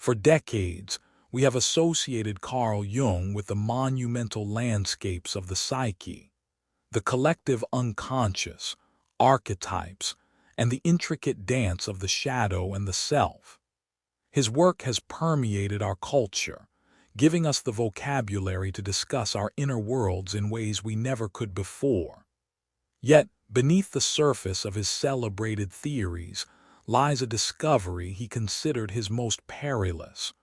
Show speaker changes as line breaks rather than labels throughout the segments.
For decades, we have associated Carl Jung with the monumental landscapes of the psyche, the collective unconscious, archetypes, and the intricate dance of the shadow and the self. His work has permeated our culture, giving us the vocabulary to discuss our inner worlds in ways we never could before. Yet, beneath the surface of his celebrated theories lies a discovery he considered his most perilous,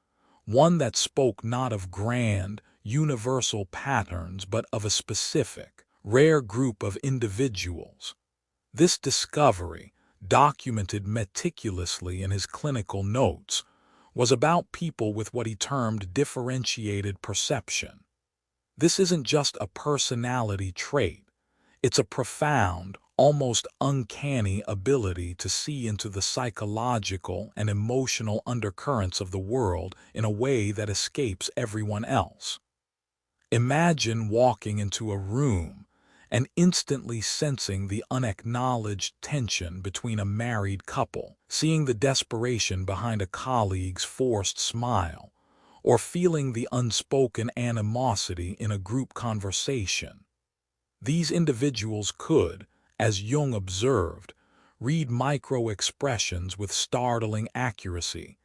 one that spoke not of grand, universal patterns but of a specific, rare group of individuals. This discovery, documented meticulously in his clinical notes, was about people with what he termed differentiated perception. This isn't just a personality trait, it's a profound, almost uncanny ability to see into the psychological and emotional undercurrents of the world in a way that escapes everyone else. Imagine walking into a room and instantly sensing the unacknowledged tension between a married couple, seeing the desperation behind a colleague's forced smile, or feeling the unspoken animosity in a group conversation. These individuals could, as Jung observed, read micro-expressions with startling accuracy,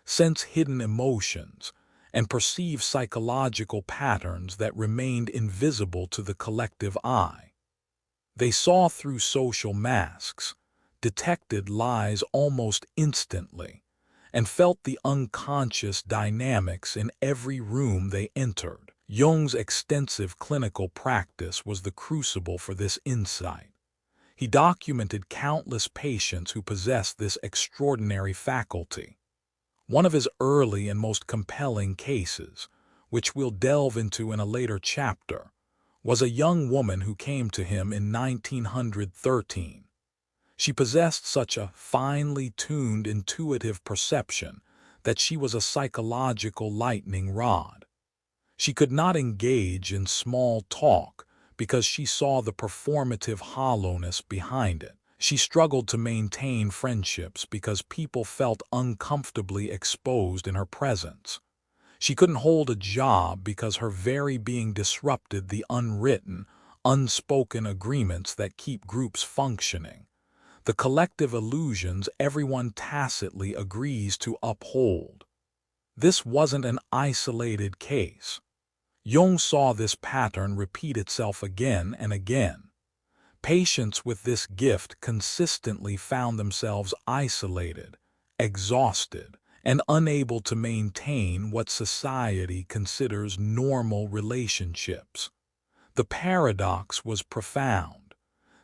sense hidden emotions, and perceive psychological patterns that remained invisible to the collective eye. They saw through social masks, detected lies almost instantly, and felt the unconscious dynamics in every room they entered. Jung's extensive clinical practice was the crucible for this insight. He documented countless patients who possessed this extraordinary faculty. One of his early and most compelling cases, which we'll delve into in a later chapter, was a young woman who came to him in 1913. She possessed such a finely tuned intuitive perception that she was a psychological lightning rod. She could not engage in small talk because she saw the performative hollowness behind it. She struggled to maintain friendships because people felt uncomfortably exposed in her presence. She couldn't hold a job because her very being disrupted the unwritten, unspoken agreements that keep groups functioning, the collective illusions everyone tacitly agrees to uphold. This wasn't an isolated case. Jung saw this pattern repeat itself again and again. Patients with this gift consistently found themselves isolated, exhausted, and unable to maintain what society considers normal relationships. The paradox was profound.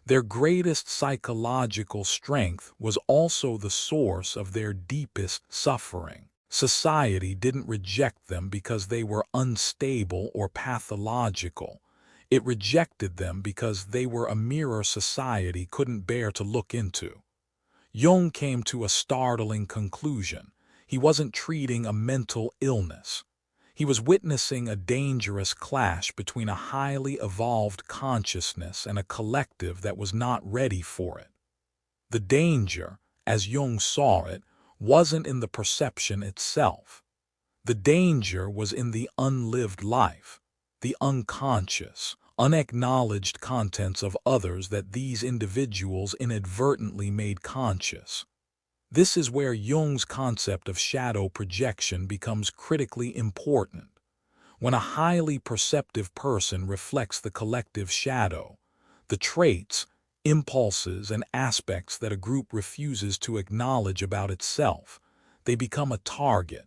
Their greatest psychological strength was also the source of their deepest suffering. Society didn't reject them because they were unstable or pathological. It rejected them because they were a mirror society couldn't bear to look into. Jung came to a startling conclusion. He wasn't treating a mental illness. He was witnessing a dangerous clash between a highly evolved consciousness and a collective that was not ready for it. The danger, as Jung saw it, wasn't in the perception itself. The danger was in the unlived life, the unconscious, unacknowledged contents of others that these individuals inadvertently made conscious. This is where Jung's concept of shadow projection becomes critically important. When a highly perceptive person reflects the collective shadow, the traits, impulses, and aspects that a group refuses to acknowledge about itself, they become a target.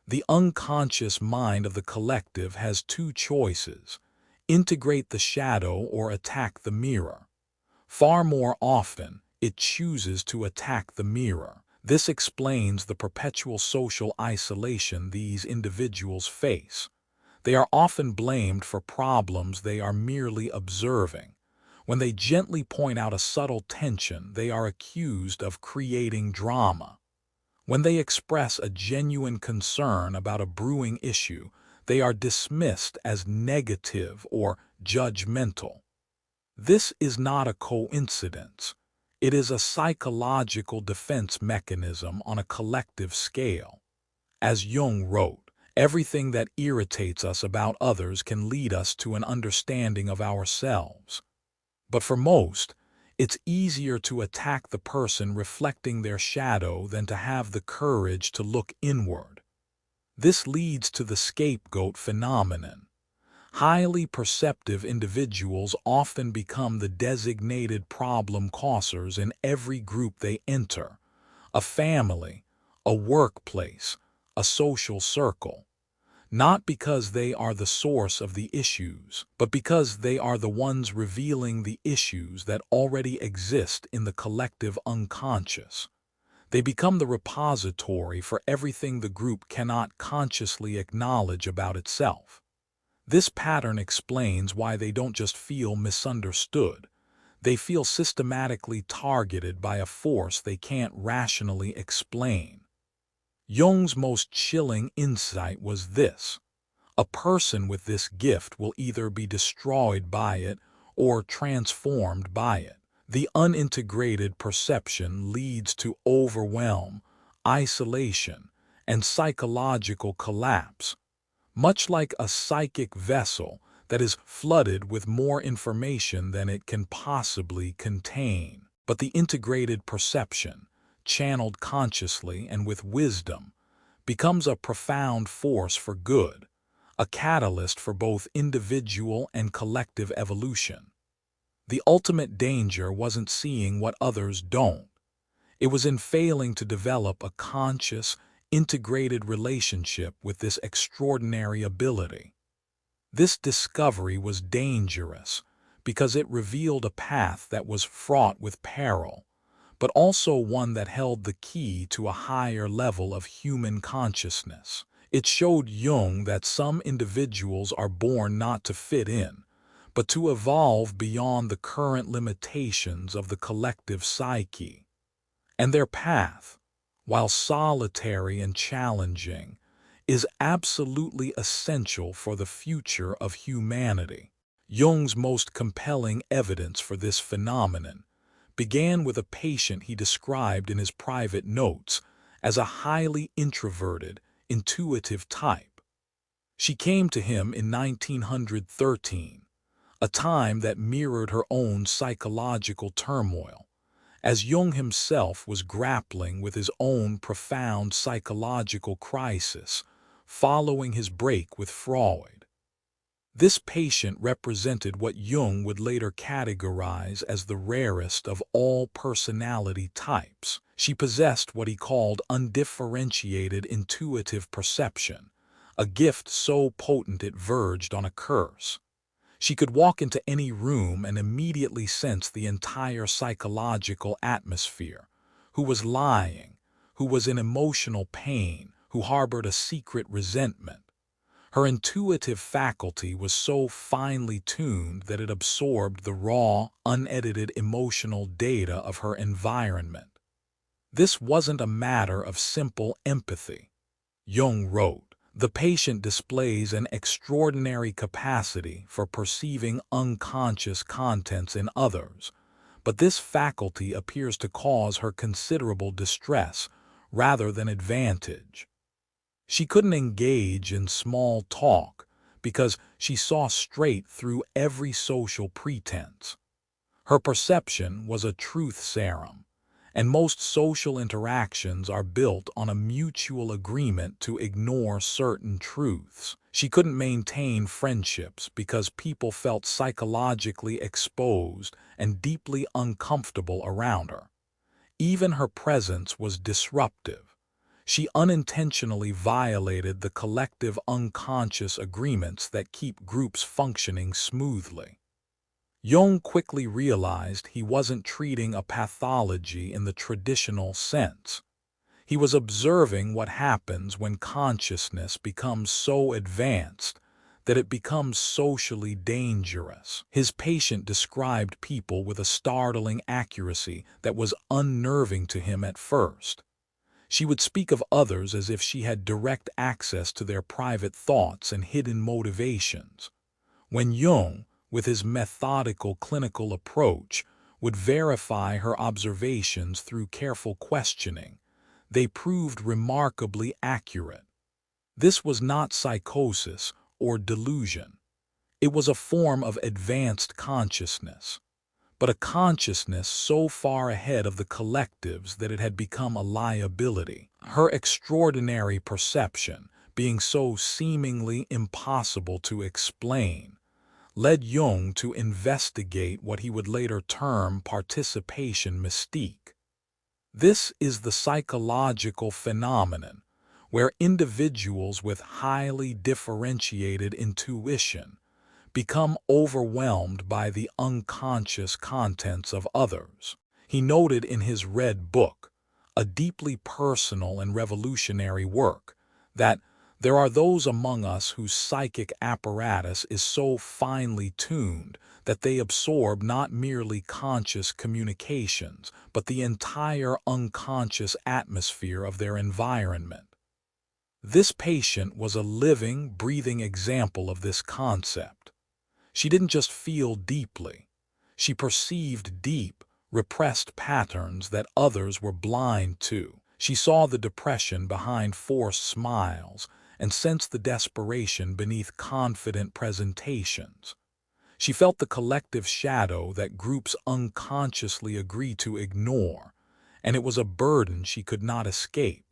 The unconscious mind of the collective has two choices: integrate the shadow or attack the mirror. Far more often, it chooses to attack the mirror. This explains the perpetual social isolation these individuals face. They are often blamed for problems they are merely observing. When they gently point out a subtle tension, they are accused of creating drama. When they express a genuine concern about a brewing issue, they are dismissed as negative or judgmental. This is not a coincidence. It is a psychological defense mechanism on a collective scale. As Jung wrote, everything that irritates us about others can lead us to an understanding of ourselves. But for most, it's easier to attack the person reflecting their shadow than to have the courage to look inward. This leads to the scapegoat phenomenon. Highly perceptive individuals often become the designated problem causers in every group they enter: a family, a workplace, a social circle. Not because they are the source of the issues, but because they are the ones revealing the issues that already exist in the collective unconscious. They become the repository for everything the group cannot consciously acknowledge about itself. This pattern explains why they don't just feel misunderstood. They feel systematically targeted by a force they can't rationally explain. Jung's most chilling insight was this: a person with this gift will either be destroyed by it or transformed by it. The unintegrated perception leads to overwhelm, isolation, and psychological collapse. Much like a psychic vessel that is flooded with more information than it can possibly contain. But the integrated perception, channeled consciously and with wisdom, becomes a profound force for good, a catalyst for both individual and collective evolution. The ultimate danger wasn't seeing what others don't. It was in failing to develop a conscious, integrated relationship with this extraordinary ability. This discovery was dangerous because it revealed a path that was fraught with peril, but also one that held the key to a higher level of human consciousness. It showed Jung that some individuals are born not to fit in, but to evolve beyond the current limitations of the collective psyche. And their path, while solitary and challenging, is absolutely essential for the future of humanity. Jung's most compelling evidence for this phenomenon began with a patient he described in his private notes as a highly introverted, intuitive type. She came to him in 1913, a time that mirrored her own psychological turmoil, as Jung himself was grappling with his own profound psychological crisis following his break with Freud. This patient represented what Jung would later categorize as the rarest of all personality types. She possessed what he called undifferentiated intuitive perception, a gift so potent it verged on a curse. She could walk into any room and immediately sense the entire psychological atmosphere: who was lying, who was in emotional pain, who harbored a secret resentment. Her intuitive faculty was so finely tuned that it absorbed the raw, unedited emotional data of her environment. This wasn't a matter of simple empathy. Jung wrote, "The patient displays an extraordinary capacity for perceiving unconscious contents in others, but this faculty appears to cause her considerable distress rather than advantage." She couldn't engage in small talk because she saw straight through every social pretense. Her perception was a truth serum, and most social interactions are built on a mutual agreement to ignore certain truths. She couldn't maintain friendships because people felt psychologically exposed and deeply uncomfortable around her. Even her presence was disruptive. She unintentionally violated the collective unconscious agreements that keep groups functioning smoothly. Jung quickly realized he wasn't treating a pathology in the traditional sense. He was observing what happens when consciousness becomes so advanced that it becomes socially dangerous. His patient described people with a startling accuracy that was unnerving to him at first. She would speak of others as if she had direct access to their private thoughts and hidden motivations. When Jung, with his methodical clinical approach, would verify her observations through careful questioning, they proved remarkably accurate. This was not psychosis or delusion. It was a form of advanced consciousness, but a consciousness so far ahead of the collectives that it had become a liability. Her extraordinary perception, being so seemingly impossible to explain, led Jung to investigate what he would later term participation mystique. This is the psychological phenomenon where individuals with highly differentiated intuition become overwhelmed by the unconscious contents of others. He noted in his Red Book, a deeply personal and revolutionary work, that there are those among us whose psychic apparatus is so finely tuned that they absorb not merely conscious communications, but the entire unconscious atmosphere of their environment. This patient was a living, breathing example of this concept. She didn't just feel deeply. She perceived deep, repressed patterns that others were blind to. She saw the depression behind forced smiles and sensed the desperation beneath confident presentations. She felt the collective shadow that groups unconsciously agree to ignore, and it was a burden she could not escape.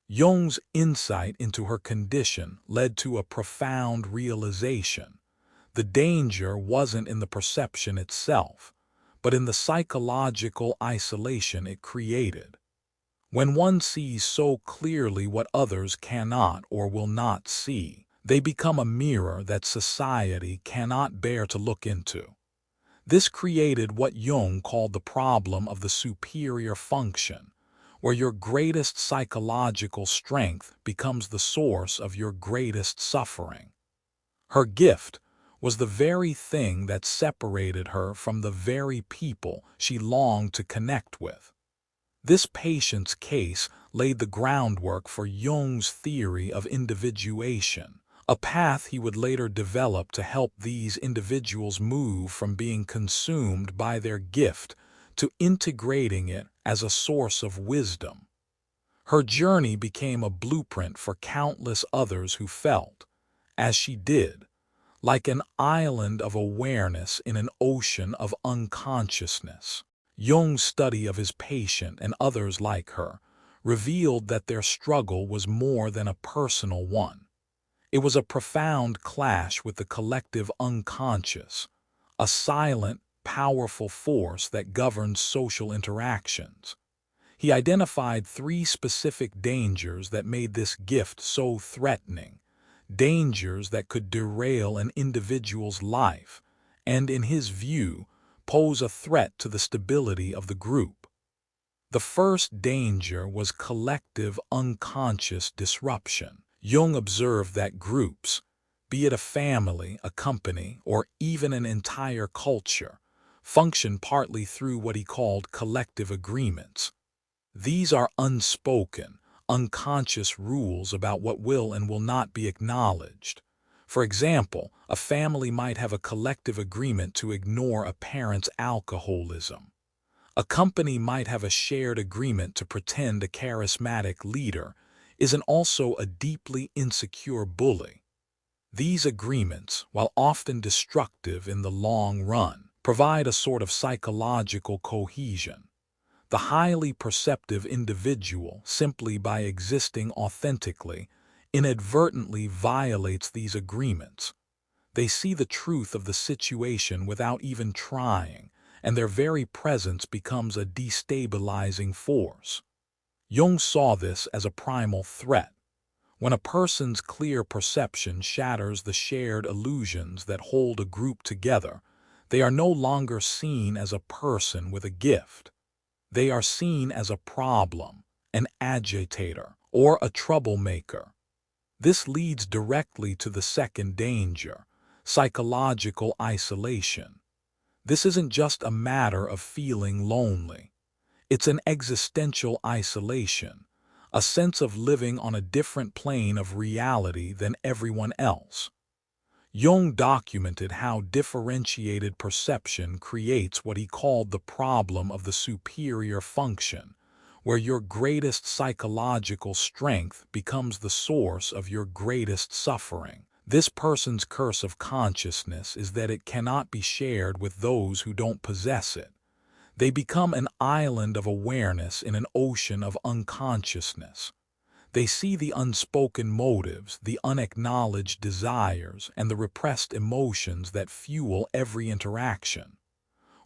Jung's insight into her condition led to a profound realization. The danger wasn't in the perception itself, but in the psychological isolation it created. When one sees so clearly what others cannot or will not see, they become a mirror that society cannot bear to look into. This created what Jung called the problem of the superior function, where your greatest psychological strength becomes the source of your greatest suffering. Her gift was the very thing that separated her from the very people she longed to connect with. This patient's case laid the groundwork for Jung's theory of individuation, a path he would later develop to help these individuals move from being consumed by their gift to integrating it as a source of wisdom. Her journey became a blueprint for countless others who felt, as she did, like an island of awareness in an ocean of unconsciousness. Jung's study of his patient and others like her revealed that their struggle was more than a personal one. It was a profound clash with the collective unconscious, a silent, powerful force that governs social interactions. He identified 3 specific dangers that made this gift so threatening, dangers that could derail an individual's life and, in his view, pose a threat to the stability of the group. The first danger was collective unconscious disruption. Jung observed that groups, be it a family, a company, or even an entire culture, function partly through what he called collective agreements. These are unspoken, unconscious rules about what will and will not be acknowledged. For example, a family might have a collective agreement to ignore a parent's alcoholism. A company might have a shared agreement to pretend a charismatic leader isn't also a deeply insecure bully. These agreements, while often destructive in the long run, provide a sort of psychological cohesion. The highly perceptive individual, simply by existing authentically, inadvertently violates these agreements. They see the truth of the situation without even trying, and their very presence becomes a destabilizing force. Jung saw this as a primal threat. When a person's clear perception shatters the shared illusions that hold a group together, they are no longer seen as a person with a gift. They are seen as a problem, an agitator, or a troublemaker. This leads directly to the second danger, psychological isolation. This isn't just a matter of feeling lonely. It's an existential isolation, a sense of living on a different plane of reality than everyone else. Jung documented how differentiated perception creates what he called the problem of the superior function, where your greatest psychological strength becomes the source of your greatest suffering. This person's curse of consciousness is that it cannot be shared with those who don't possess it. They become an island of awareness in an ocean of unconsciousness. They see the unspoken motives, the unacknowledged desires, and the repressed emotions that fuel every interaction.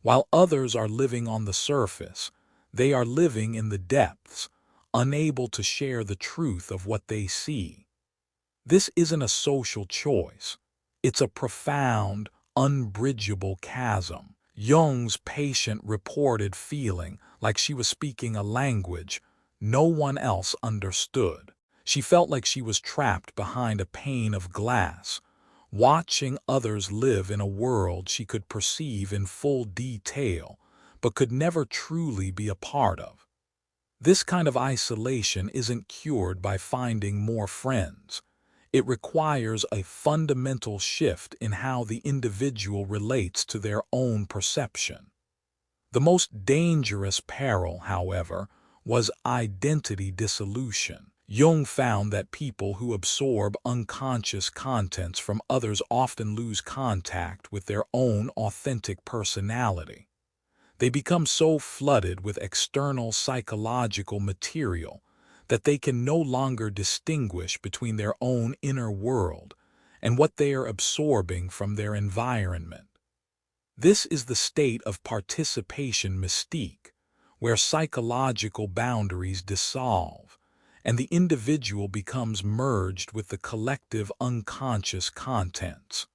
While others are living on the surface, they are living in the depths, unable to share the truth of what they see. This isn't a social choice. It's a profound, unbridgeable chasm. Jung's patient reported feeling like she was speaking a language no one else understood. She felt like she was trapped behind a pane of glass, watching others live in a world she could perceive in full detail, but could never truly be a part of. This kind of isolation isn't cured by finding more friends. It requires a fundamental shift in how the individual relates to their own perception. The most dangerous peril, however, was identity dissolution. Jung found that people who absorb unconscious contents from others often lose contact with their own authentic personality. They become so flooded with external psychological material that they can no longer distinguish between their own inner world and what they are absorbing from their environment. This is the state of participation mystique, where psychological boundaries dissolve and the individual becomes merged with the collective unconscious contents.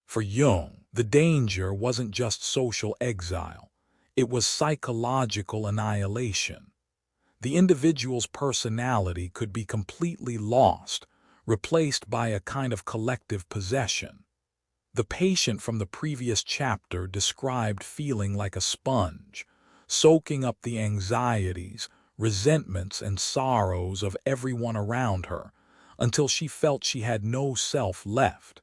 For Jung, the danger wasn't just social exile, it was psychological annihilation. The individual's personality could be completely lost, replaced by a kind of collective possession. The patient from the previous chapter described feeling like a sponge, soaking up the anxieties, resentments, and sorrows of everyone around her until she felt she had no self left.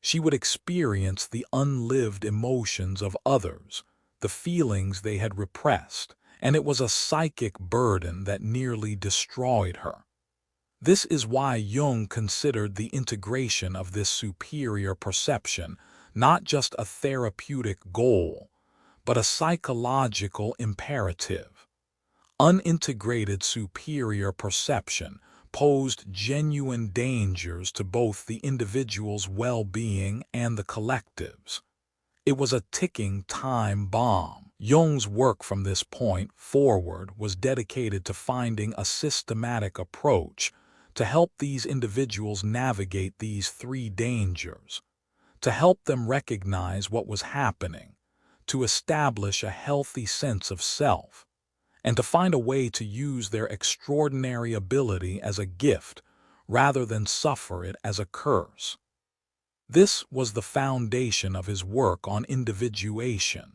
She would experience the unlived emotions of others, the feelings they had repressed, and it was a psychic burden that nearly destroyed her. This is why Jung considered the integration of this superior perception not just a therapeutic goal, but a psychological imperative. Unintegrated superior perception posed genuine dangers to both the individual's well-being and the collective's. It was a ticking time bomb. Jung's work from this point forward was dedicated to finding a systematic approach to help these individuals navigate these three dangers, to help them recognize what was happening, to establish a healthy sense of self, and to find a way to use their extraordinary ability as a gift rather than suffer it as a curse. This was the foundation of his work on individuation,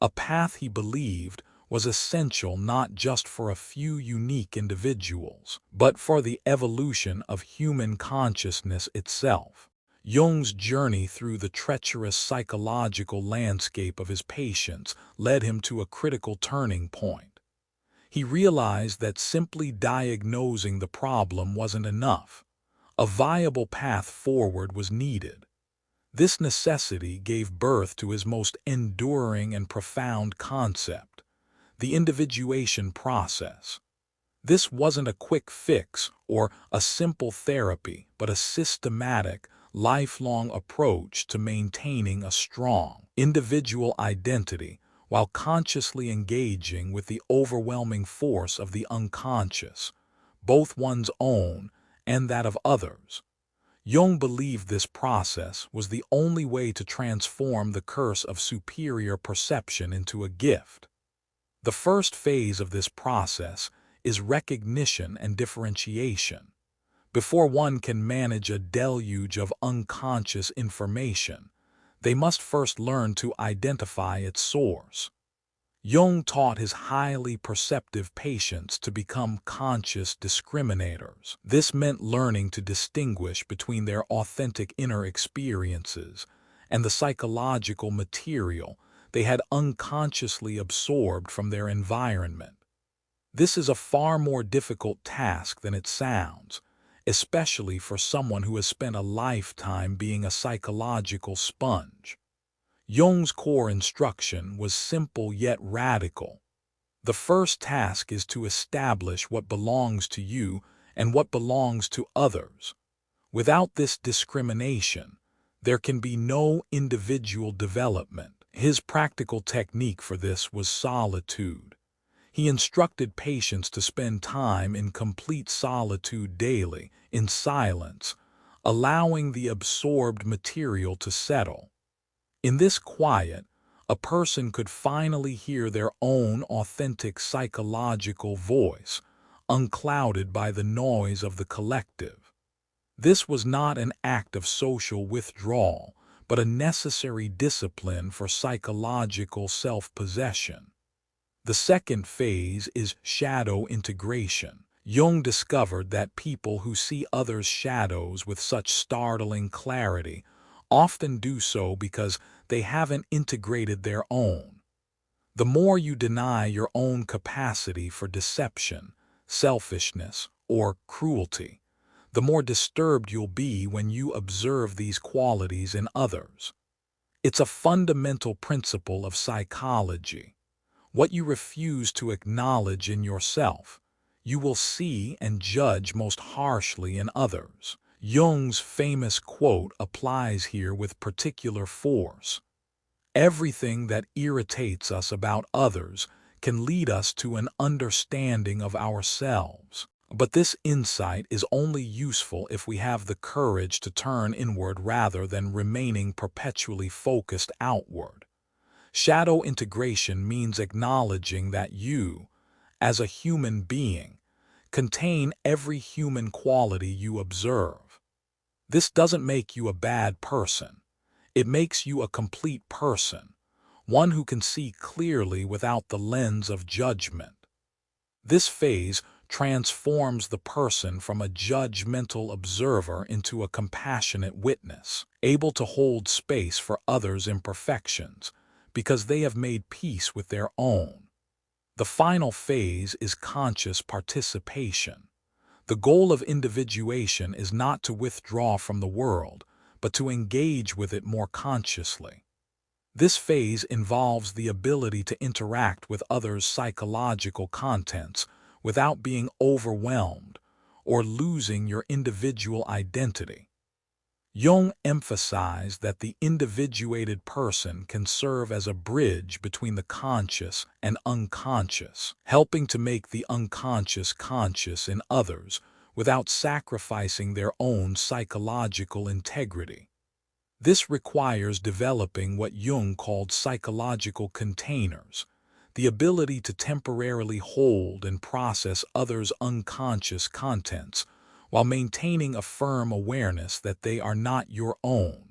a path he believed was essential not just for a few unique individuals, but for the evolution of human consciousness itself. Jung's journey through the treacherous psychological landscape of his patients led him to a critical turning point. He realized that simply diagnosing the problem wasn't enough. A viable path forward was needed. This necessity gave birth to his most enduring and profound concept, the individuation process. This wasn't a quick fix or a simple therapy, but a systematic, lifelong approach to maintaining a strong individual identity while consciously engaging with the overwhelming force of the unconscious, both one's own and that of others. Jung believed this process was the only way to transform the curse of superior perception into a gift. The first phase of this process is recognition and differentiation. Before one can manage a deluge of unconscious information, they must first learn to identify its source. Jung taught his highly perceptive patients to become conscious discriminators. This meant learning to distinguish between their authentic inner experiences and the psychological material they had unconsciously absorbed from their environment. This is a far more difficult task than it sounds, especially for someone who has spent a lifetime being a psychological sponge. Jung's core instruction was simple yet radical. The first task is to establish what belongs to you and what belongs to others. Without this discrimination, there can be no individual development. His practical technique for this was solitude. He instructed patients to spend time in complete solitude daily, in silence, allowing the absorbed material to settle. In this quiet, a person could finally hear their own authentic psychological voice, unclouded by the noise of the collective. This was not an act of social withdrawal, but a necessary discipline for psychological self-possession. The second phase is shadow integration. Jung discovered that people who see others' shadows with such startling clarity often do so because they haven't integrated their own. The more you deny your own capacity for deception, selfishness, or cruelty, the more disturbed you'll be when you observe these qualities in others. It's a fundamental principle of psychology. What you refuse to acknowledge in yourself, you will see and judge most harshly in others. Jung's famous quote applies here with particular force. Everything that irritates us about others can lead us to an understanding of ourselves. But this insight is only useful if we have the courage to turn inward rather than remaining perpetually focused outward. Shadow integration means acknowledging that you, as a human being, contain every human quality you observe. This doesn't make you a bad person. It makes you a complete person, one who can see clearly without the lens of judgment. This phase transforms the person from a judgmental observer into a compassionate witness, able to hold space for others' imperfections because they have made peace with their own. The final phase is conscious participation. The goal of individuation is not to withdraw from the world, but to engage with it more consciously. This phase involves the ability to interact with others' psychological contents without being overwhelmed or losing your individual identity. Jung emphasized that the individuated person can serve as a bridge between the conscious and unconscious, helping to make the unconscious conscious in others without sacrificing their own psychological integrity. This requires developing what Jung called psychological containers, the ability to temporarily hold and process others' unconscious contents while maintaining a firm awareness that they are not your own.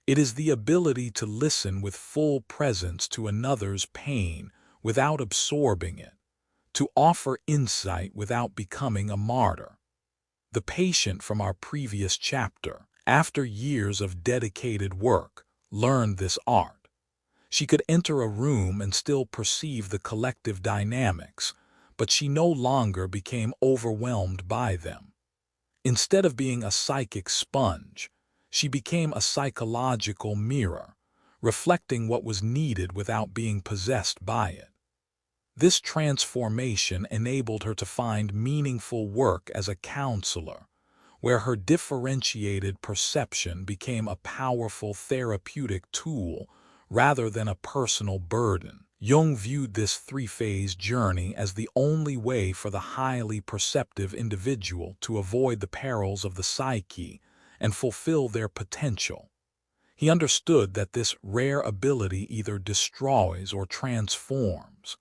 It is the ability to listen with full presence to another's pain without absorbing it, to offer insight without becoming a martyr. The patient from our previous chapter, after years of dedicated work, learned this art. She could enter a room and still perceive the collective dynamics, but she no longer became overwhelmed by them. Instead of being a psychic sponge, she became a psychological mirror, reflecting what was needed without being possessed by it. This transformation enabled her to find meaningful work as a counselor, where her differentiated perception became a powerful therapeutic tool rather than a personal burden. Jung viewed this three-phase journey as the only way for the highly perceptive individual to avoid the perils of the psyche and fulfill their potential. He understood that this rare ability either destroys or transforms.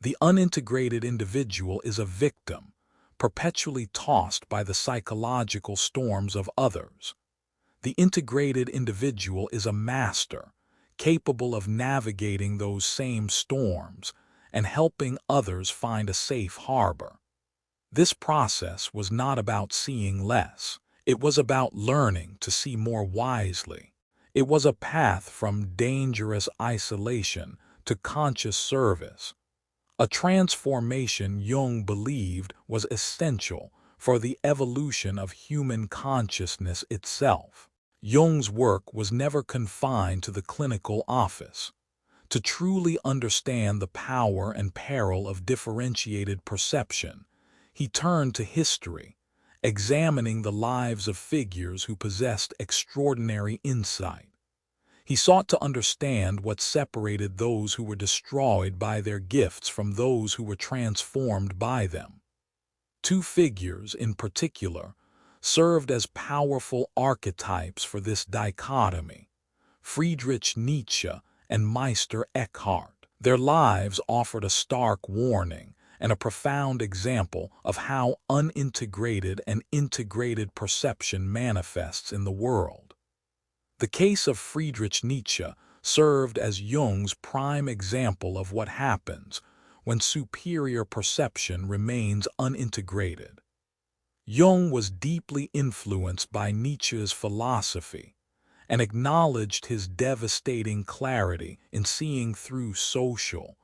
The unintegrated individual is a victim, perpetually tossed by the psychological storms of others. The integrated individual is a master, capable of navigating those same storms and helping others find a safe harbor. This process was not about seeing less. It was about learning to see more wisely. It was a path from dangerous isolation to conscious service, a transformation Jung believed was essential for the evolution of human consciousness itself. Jung's work was never confined to the clinical office. To truly understand the power and peril of differentiated perception, he turned to history, examining the lives of figures who possessed extraordinary insight. He sought to understand what separated those who were destroyed by their gifts from those who were transformed by them. Two figures, in particular, served as powerful archetypes for this dichotomy: Friedrich Nietzsche and Meister Eckhart. Their lives offered a stark warning and a profound example of how unintegrated and integrated perception manifests in the world. The case of Friedrich Nietzsche served as Jung's prime example of what happens when superior perception remains unintegrated. Jung was deeply influenced by Nietzsche's philosophy and acknowledged his devastating clarity in seeing through social,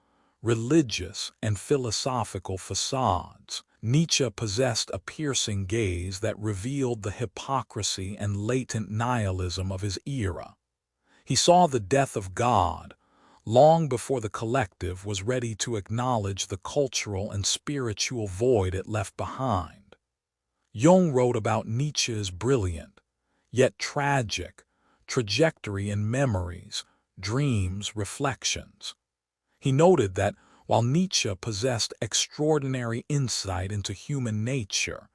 religious, and philosophical facades. Nietzsche possessed a piercing gaze that revealed the hypocrisy and latent nihilism of his era. He saw the death of God long before the collective was ready to acknowledge the cultural and spiritual void it left behind. Jung wrote about Nietzsche's brilliant, yet tragic, trajectory in Memories, Dreams, Reflections. He noted that while Nietzsche possessed extraordinary insight into human nature,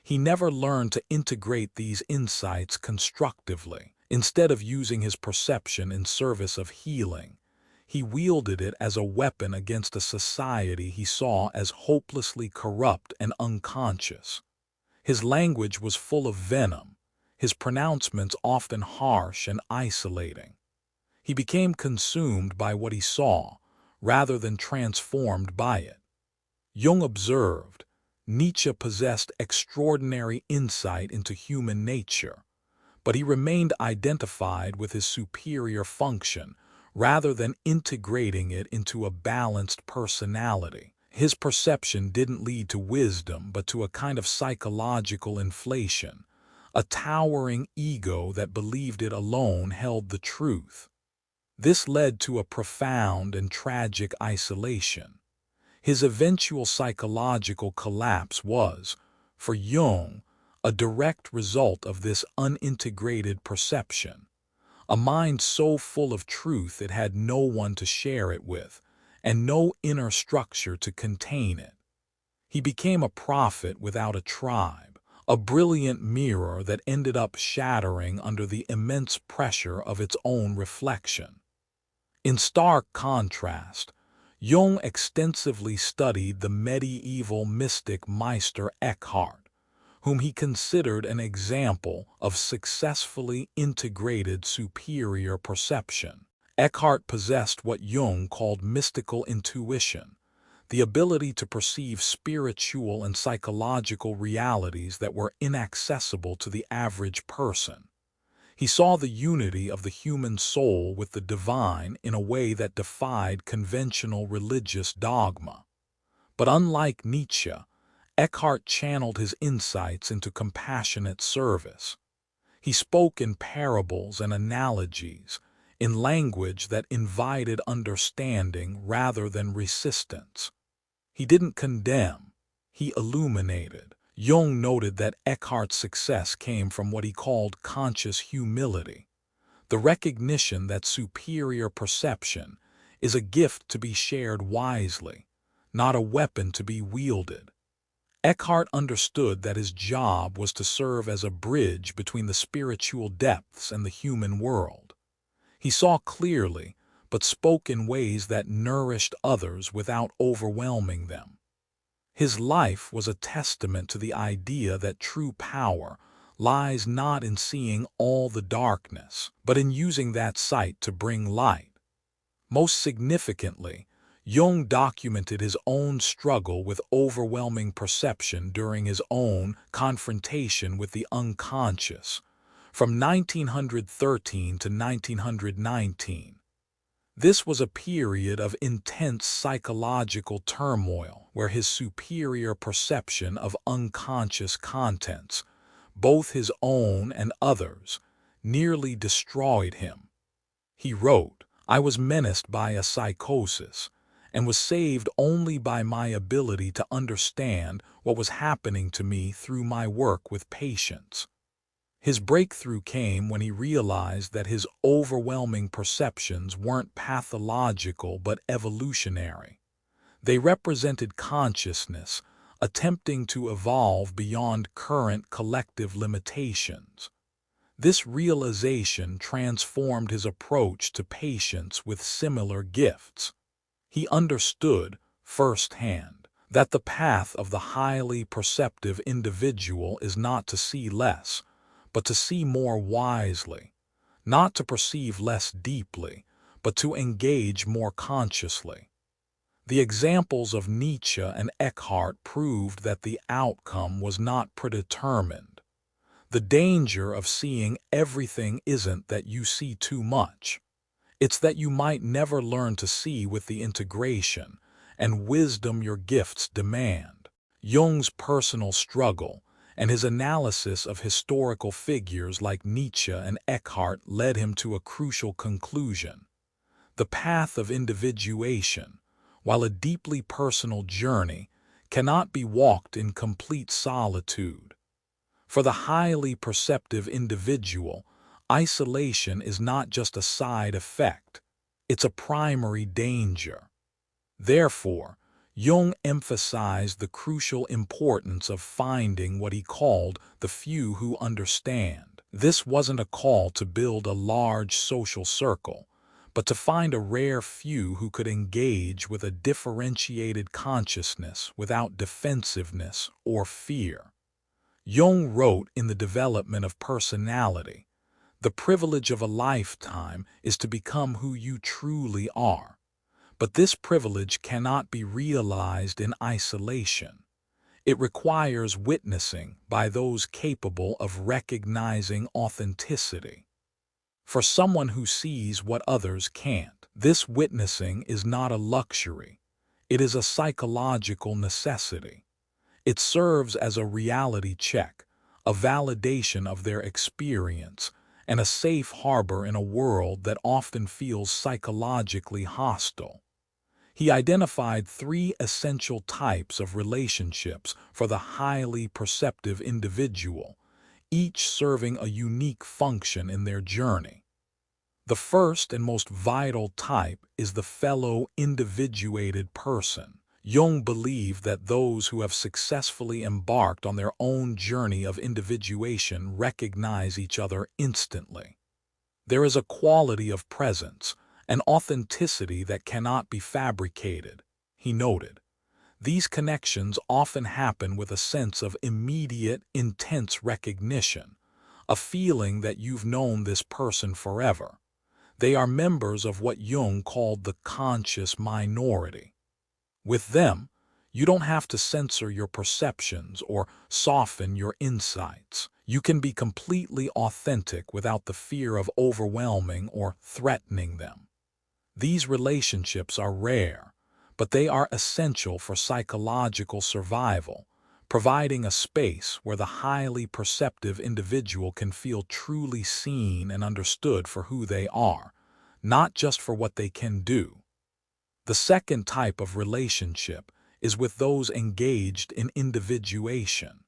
he never learned to integrate these insights constructively. Instead of using his perception in service of healing, he wielded it as a weapon against a society he saw as hopelessly corrupt and unconscious. His language was full of venom, his pronouncements often harsh and isolating. He became consumed by what he saw, rather than transformed by it. Jung observed, Nietzsche possessed extraordinary insight into human nature, but he remained identified with his superior function rather than integrating it into a balanced personality. His perception didn't lead to wisdom, but to a kind of psychological inflation, a towering ego that believed it alone held the truth. This led to a profound and tragic isolation. His eventual psychological collapse was, for Jung, a direct result of this unintegrated perception. A mind so full of truth it had no one to share it with, and no inner structure to contain it. He became a prophet without a tribe, a brilliant mirror that ended up shattering under the immense pressure of its own reflection. In stark contrast, Jung extensively studied the medieval mystic Meister Eckhart, whom he considered an example of successfully integrated superior perception. Eckhart possessed what Jung called mystical intuition, the ability to perceive spiritual and psychological realities that were inaccessible to the average person. He saw the unity of the human soul with the divine in a way that defied conventional religious dogma. But unlike Nietzsche, Eckhart channeled his insights into compassionate service. He spoke in parables and analogies, in language that invited understanding rather than resistance. He didn't condemn, he illuminated. Jung noted that Eckhart's success came from what he called conscious humility, the recognition that superior perception is a gift to be shared wisely, not a weapon to be wielded. Eckhart understood that his job was to serve as a bridge between the spiritual depths and the human world. He saw clearly, but spoke in ways that nourished others without overwhelming them. His life was a testament to the idea that true power lies not in seeing all the darkness, but in using that sight to bring light. Most significantly, Jung documented his own struggle with overwhelming perception during his own confrontation with the unconscious, from 1913 to 1919. This was a period of intense psychological turmoil where his superior perception of unconscious contents, both his own and others, nearly destroyed him. He wrote, "I was menaced by a psychosis and was saved only by my ability to understand what was happening to me through my work with patients." His breakthrough came when he realized that his overwhelming perceptions weren't pathological but evolutionary. They represented consciousness, attempting to evolve beyond current collective limitations. This realization transformed his approach to patients with similar gifts. He understood, firsthand, that the path of the highly perceptive individual is not to see less, but to see more wisely, not to perceive less deeply, but to engage more consciously. The examples of Nietzsche and Eckhart proved that the outcome was not predetermined. The danger of seeing everything isn't that you see too much. It's that you might never learn to see with the integration and wisdom your gifts demand. Jung's personal struggle and his analysis of historical figures like Nietzsche and Eckhart led him to a crucial conclusion. The path of individuation, while a deeply personal journey, cannot be walked in complete solitude. For the highly perceptive individual, isolation is not just a side effect, it's a primary danger. Therefore, Jung emphasized the crucial importance of finding what he called the few who understand. This wasn't a call to build a large social circle, but to find a rare few who could engage with a differentiated consciousness without defensiveness or fear. Jung wrote in The Development of Personality, "The privilege of a lifetime is to become who you truly are. But this privilege cannot be realized in isolation. It requires witnessing by those capable of recognizing authenticity. For someone who sees what others can't, this witnessing is not a luxury. It is a psychological necessity. It serves as a reality check, a validation of their experience, and a safe harbor in a world that often feels psychologically hostile." He identified 3 essential types of relationships for the highly perceptive individual, each serving a unique function in their journey. The first and most vital type is the fellow individuated person. Jung believed that those who have successfully embarked on their own journey of individuation recognize each other instantly. There is a quality of presence, an authenticity that cannot be fabricated, he noted. These connections often happen with a sense of immediate, intense recognition, a feeling that you've known this person forever. They are members of what Jung called the conscious minority. With them, you don't have to censor your perceptions or soften your insights. You can be completely authentic without the fear of overwhelming or threatening them. These relationships are rare, but they are essential for psychological survival, providing a space where the highly perceptive individual can feel truly seen and understood for who they are, not just for what they can do. The second type of relationship is with those engaged in individuation.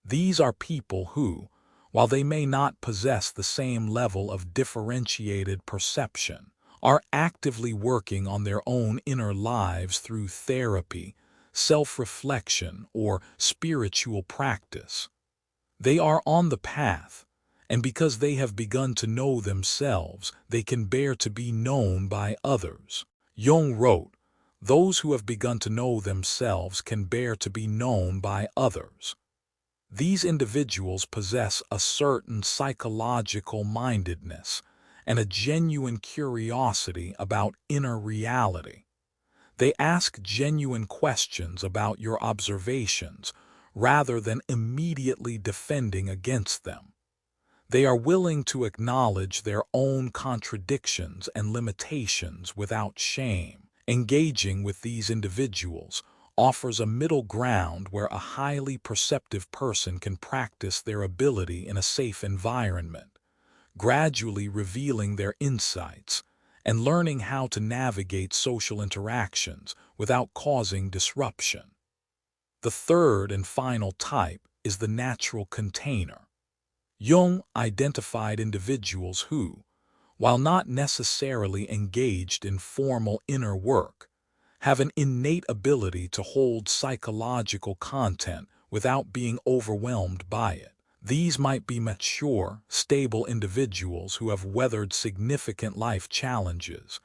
These are people who, while they may not possess the same level of differentiated perception, are actively working on their own inner lives through therapy, self-reflection, or spiritual practice. They are on the path, and because they have begun to know themselves, they can bear to be known by others. Jung wrote, "Those who have begun to know themselves can bear to be known by others." These individuals possess a certain psychological mindedness and a genuine curiosity about inner reality. They ask genuine questions about your observations rather than immediately defending against them. They are willing to acknowledge their own contradictions and limitations without shame. Engaging with these individuals offers a middle ground where a highly perceptive person can practice their ability in a safe environment, gradually revealing their insights and learning how to navigate social interactions without causing disruption. The third and final type is the natural container. Jung identified individuals who, while not necessarily engaged in formal inner work, have an innate ability to hold psychological content without being overwhelmed by it. These might be mature, stable individuals who have weathered significant life challenges,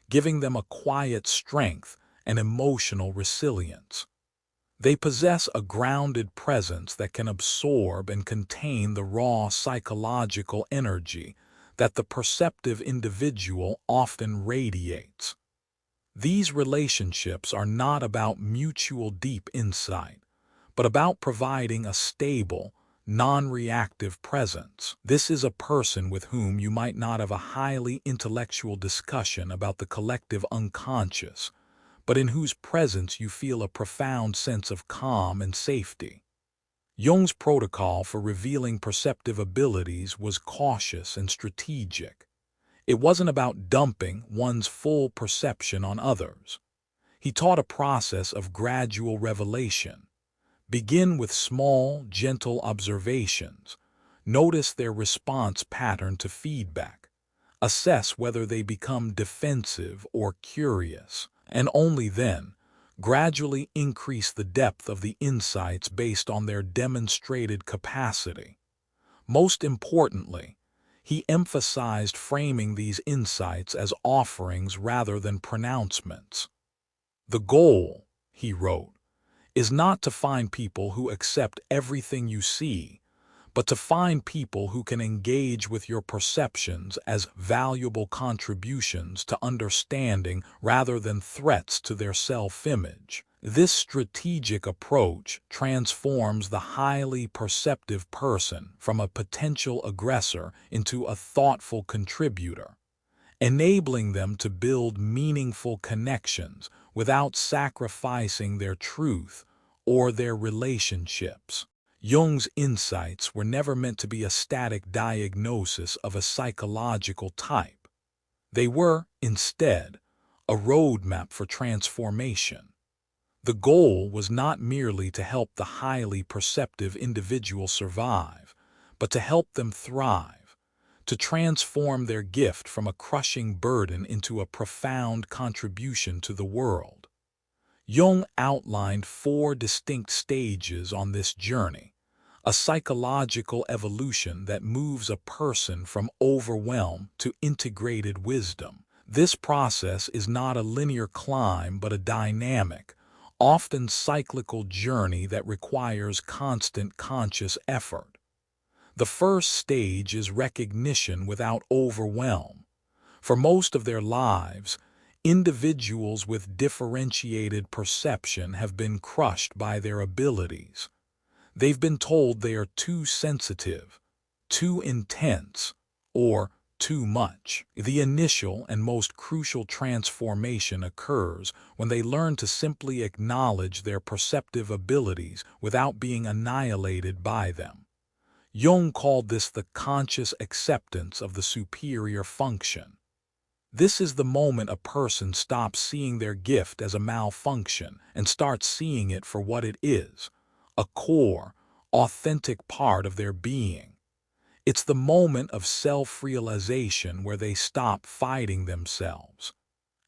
giving them a quiet strength and emotional resilience. They possess a grounded presence that can absorb and contain the raw psychological energy that the perceptive individual often radiates. These relationships are not about mutual deep insight, but about providing a stable, non-reactive presence. This is a person with whom you might not have a highly intellectual discussion about the collective unconscious, but in whose presence you feel a profound sense of calm and safety. Jung's protocol for revealing perceptive abilities was cautious and strategic. It wasn't about dumping one's full perception on others. He taught a process of gradual revelation. Begin with small, gentle observations. Notice their response pattern to feedback. Assess whether they become defensive or curious, and only then, gradually increase the depth of the insights based on their demonstrated capacity. Most importantly, he emphasized framing these insights as offerings rather than pronouncements. The goal, he wrote, is not to find people who accept everything you see, but to find people who can engage with your perceptions as valuable contributions to understanding rather than threats to their self-image. This strategic approach transforms the highly perceptive person from a potential aggressor into a thoughtful contributor, enabling them to build meaningful connections without sacrificing their truth or their relationships. Jung's insights were never meant to be a static diagnosis of a psychological type. They were, instead, a roadmap for transformation. The goal was not merely to help the highly perceptive individual survive, but to help them thrive, to transform their gift from a crushing burden into a profound contribution to the world. Jung outlined 4 distinct stages on this journey, a psychological evolution that moves a person from overwhelm to integrated wisdom. This process is not a linear climb but a dynamic, often cyclical journey that requires constant conscious effort. The first stage is recognition without overwhelm. For most of their lives, individuals with differentiated perception have been crushed by their abilities. They've been told they are too sensitive, too intense, or too much. The initial and most crucial transformation occurs when they learn to simply acknowledge their perceptive abilities without being annihilated by them. Jung called this the conscious acceptance of the superior function. This is the moment a person stops seeing their gift as a malfunction and starts seeing it for what it is, a core, authentic part of their being. It's the moment of self-realization where they stop fighting themselves.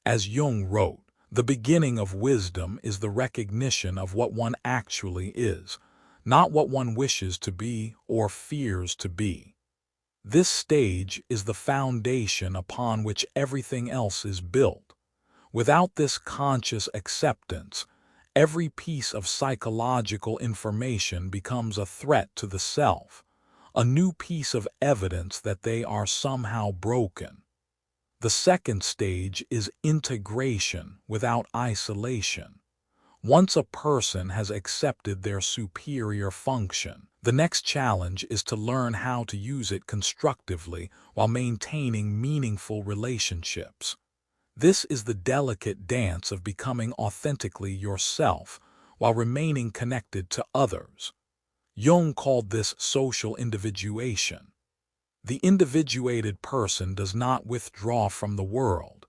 As Jung wrote, the beginning of wisdom is the recognition of what one actually is, not what one wishes to be or fears to be. This stage is the foundation upon which everything else is built. Without this conscious acceptance, every piece of psychological information becomes a threat to the self, a new piece of evidence that they are somehow broken. The second stage is integration without isolation. Once a person has accepted their superior function, The next challenge is to learn how to use it constructively while maintaining meaningful relationships. This is the delicate dance of becoming authentically yourself while remaining connected to others. Jung called this social individuation. The individuated person does not withdraw from the world.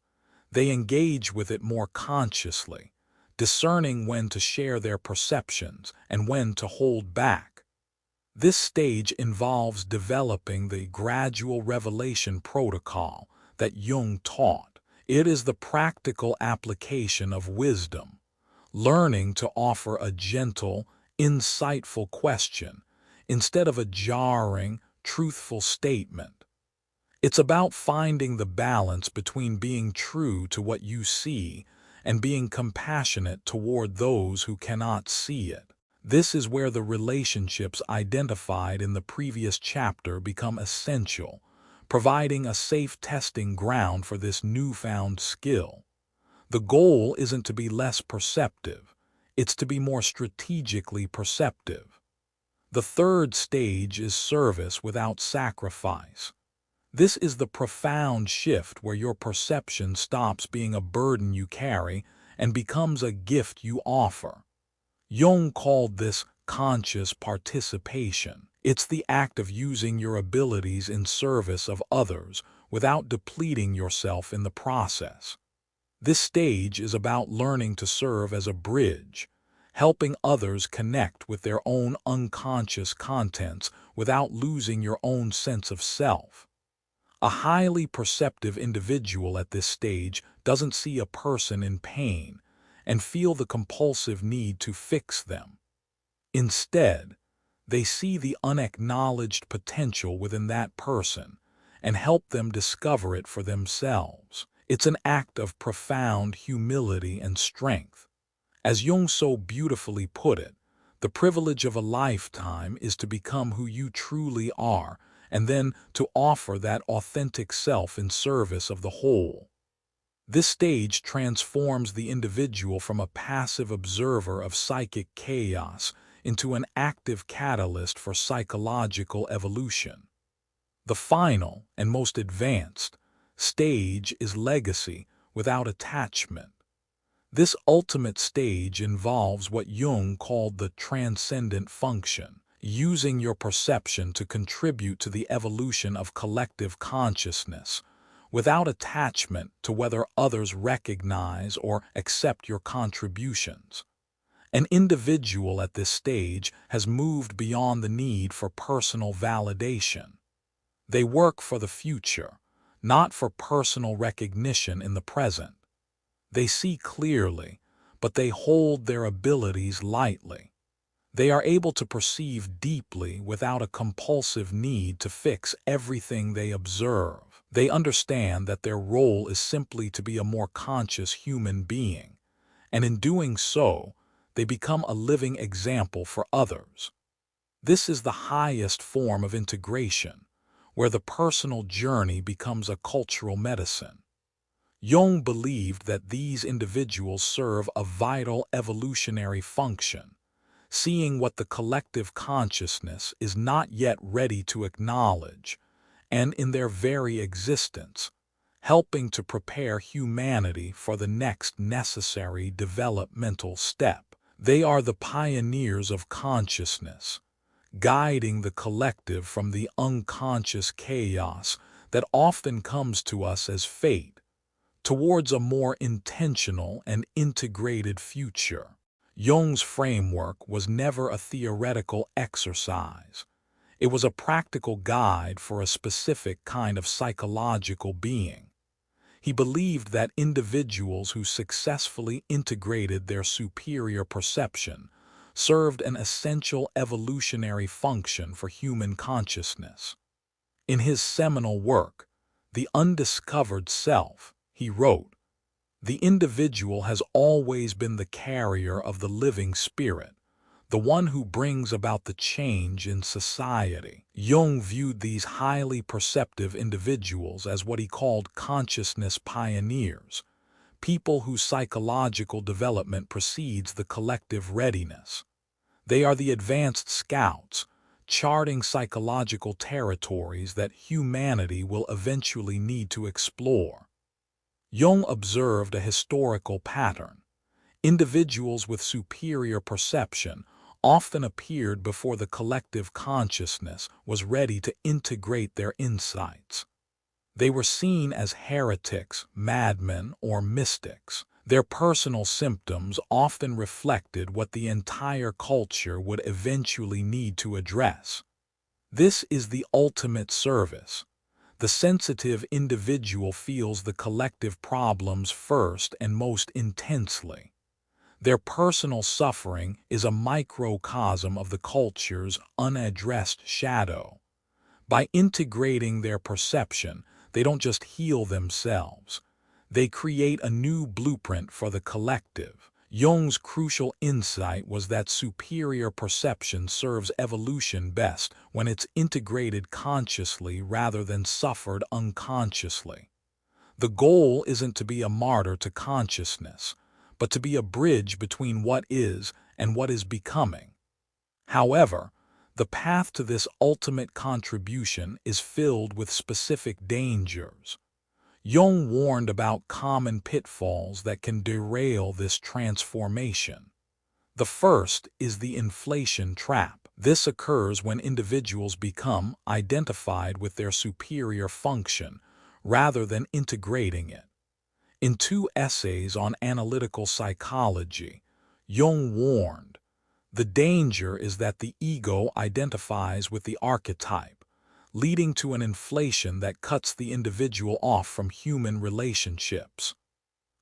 They engage with it more consciously, discerning when to share their perceptions and when to hold back. This stage involves developing the gradual revelation protocol that Jung taught. It is the practical application of wisdom, learning to offer a gentle, insightful question instead of a jarring, truthful statement. It's about finding the balance between being true to what you see and being compassionate toward those who cannot see it. This is where the relationships identified in the previous chapter become essential, providing a safe testing ground for this newfound skill. The goal isn't to be less perceptive, it's to be more strategically perceptive. The third stage is service without sacrifice. This is the profound shift where your perception stops being a burden you carry and becomes a gift you offer. Jung called this conscious participation. It's the act of using your abilities in service of others without depleting yourself in the process. This stage is about learning to serve as a bridge, helping others connect with their own unconscious contents without losing your own sense of self. A highly perceptive individual at this stage doesn't see a person in pain and feel the compulsive need to fix them. Instead, they see the unacknowledged potential within that person and help them discover it for themselves. It's an act of profound humility and strength. As Jung so beautifully put it, the privilege of a lifetime is to become who you truly are and then to offer that authentic self in service of the whole. This stage transforms the individual from a passive observer of psychic chaos into an active catalyst for psychological evolution. The final and most advanced stage is legacy without attachment. This ultimate stage involves what Jung called the transcendent function, using your perception to contribute to the evolution of collective consciousness, without attachment to whether others recognize or accept your contributions. An individual at this stage has moved beyond the need for personal validation. They work for the future, not for personal recognition in the present. They see clearly, but they hold their abilities lightly. They are able to perceive deeply without a compulsive need to fix everything they observe. They understand that their role is simply to be a more conscious human being, and in doing so, they become a living example for others. This is the highest form of integration, where the personal journey becomes a cultural medicine. Jung believed that these individuals serve a vital evolutionary function, seeing what the collective consciousness is not yet ready to acknowledge, and in their very existence, helping to prepare humanity for the next necessary developmental step. They are the pioneers of consciousness, guiding the collective from the unconscious chaos that often comes to us as fate, towards a more intentional and integrated future. Jung's framework was never a theoretical exercise. It was a practical guide for a specific kind of psychological being. He believed that individuals who successfully integrated their superior perception served an essential evolutionary function for human consciousness. In his seminal work, The Undiscovered Self, he wrote, "The individual has always been the carrier of the living spirit, the one who brings about the change in society." Jung viewed these highly perceptive individuals as what he called consciousness pioneers, people whose psychological development precedes the collective readiness. They are the advanced scouts, charting psychological territories that humanity will eventually need to explore. Jung observed a historical pattern. Individuals with superior perception often appeared before the collective consciousness was ready to integrate their insights. They were seen as heretics, madmen, or mystics. Their personal symptoms often reflected what the entire culture would eventually need to address. This is the ultimate service. The sensitive individual feels the collective problems first and most intensely. Their personal suffering is a microcosm of the culture's unaddressed shadow. By integrating their perception, they don't just heal themselves. They create a new blueprint for the collective. Jung's crucial insight was that superior perception serves evolution best when it's integrated consciously rather than suffered unconsciously. The goal isn't to be a martyr to consciousness, but to be a bridge between what is and what is becoming. However, the path to this ultimate contribution is filled with specific dangers. Jung warned about common pitfalls that can derail this transformation. The first is the inflation trap. This occurs when individuals become identified with their superior function rather than integrating it. In two essays on analytical psychology, Jung warned, "The danger is that the ego identifies with the archetype, leading to an inflation that cuts the individual off from human relationships."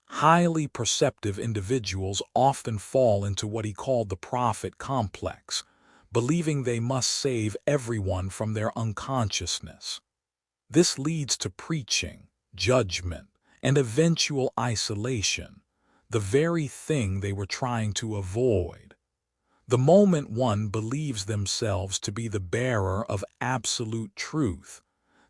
Highly perceptive individuals often fall into what he called the prophet complex, believing they must save everyone from their unconsciousness. This leads to preaching, judgment, and eventual isolation, the very thing they were trying to avoid. The moment one believes themselves to be the bearer of absolute truth,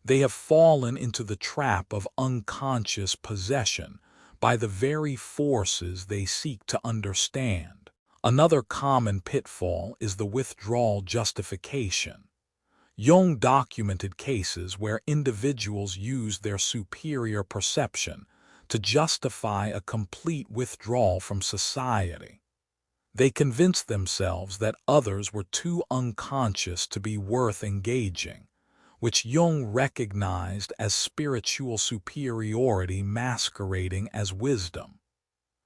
they have fallen into the trap of unconscious possession by the very forces they seek to understand. Another common pitfall is the withdrawal justification. Jung documented cases where individuals used their superior perception to justify a complete withdrawal from society. They convinced themselves that others were too unconscious to be worth engaging, which Jung recognized as spiritual superiority masquerading as wisdom.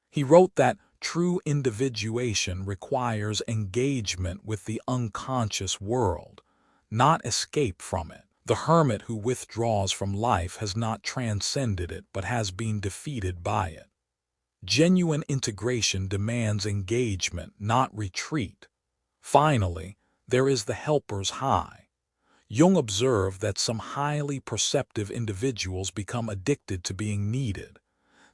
He wrote that true individuation requires engagement with the unconscious world, not escape from it. The hermit who withdraws from life has not transcended it but has been defeated by it. Genuine integration demands engagement, not retreat. Finally, there is the helper's high. Jung observed that some highly perceptive individuals become addicted to being needed.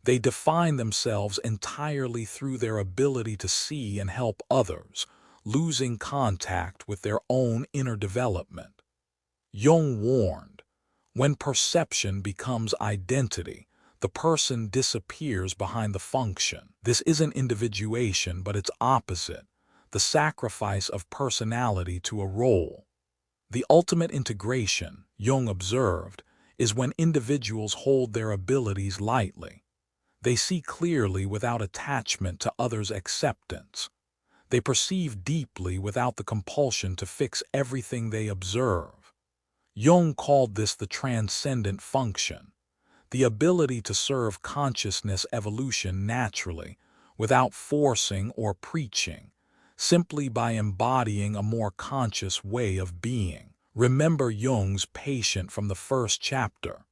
They define themselves entirely through their ability to see and help others, losing contact with their own inner development. Jung warned, when perception becomes identity, the person disappears behind the function. This isn't individuation, but its opposite, the sacrifice of personality to a role. The ultimate integration, Jung observed, is when individuals hold their abilities lightly. They see clearly without attachment to others' acceptance. They perceive deeply without the compulsion to fix everything they observe. Jung called this the transcendent function, the ability to serve consciousness evolution naturally, without forcing or preaching, simply by embodying a more conscious way of being. Remember Jung's patient from the first chapter,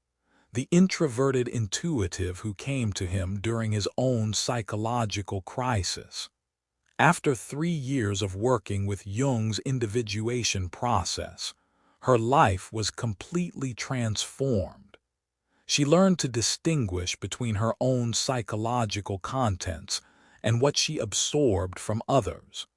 the introverted intuitive who came to him during his own psychological crisis. After 3 years of working with Jung's individuation process, her life was completely transformed. She learned to distinguish between her own psychological contents and what she absorbed from others.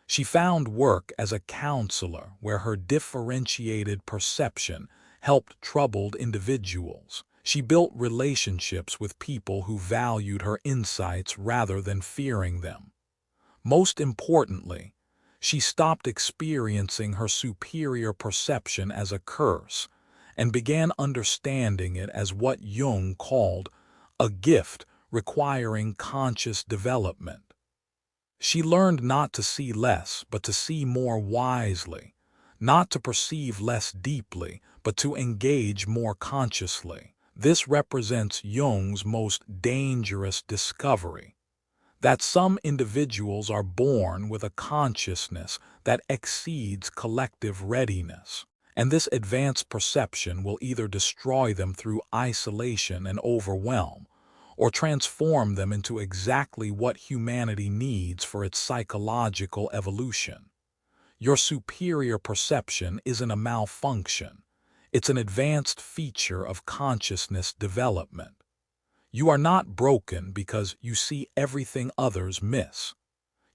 She found work as a counselor where her differentiated perception helped troubled individuals. She built relationships with people who valued her insights rather than fearing them. Most importantly, She stopped experiencing her superior perception as a curse and began understanding it as what Jung called a gift requiring conscious development. She learned not to see less, but to see more wisely, not to perceive less deeply, but to engage more consciously. This represents Jung's most dangerous discovery, that some individuals are born with a consciousness that exceeds collective readiness, and this advanced perception will either destroy them through isolation and overwhelm, or transform them into exactly what humanity needs for its psychological evolution. Your superior perception isn't a malfunction. It's an advanced feature of consciousness development. You are not broken because you see everything others miss.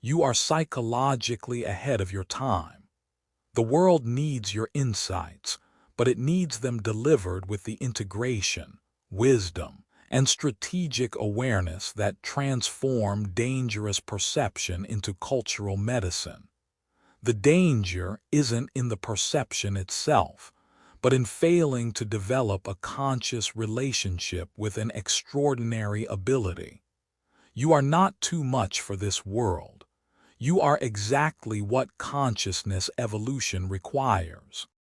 You are psychologically ahead of your time. The world needs your insights, but it needs them delivered with the integration, wisdom, and strategic awareness that transform dangerous perception into cultural medicine. The danger isn't in the perception itself, but in failing to develop a conscious relationship with an extraordinary ability. You are not too much for this world. You are exactly what consciousness evolution requires.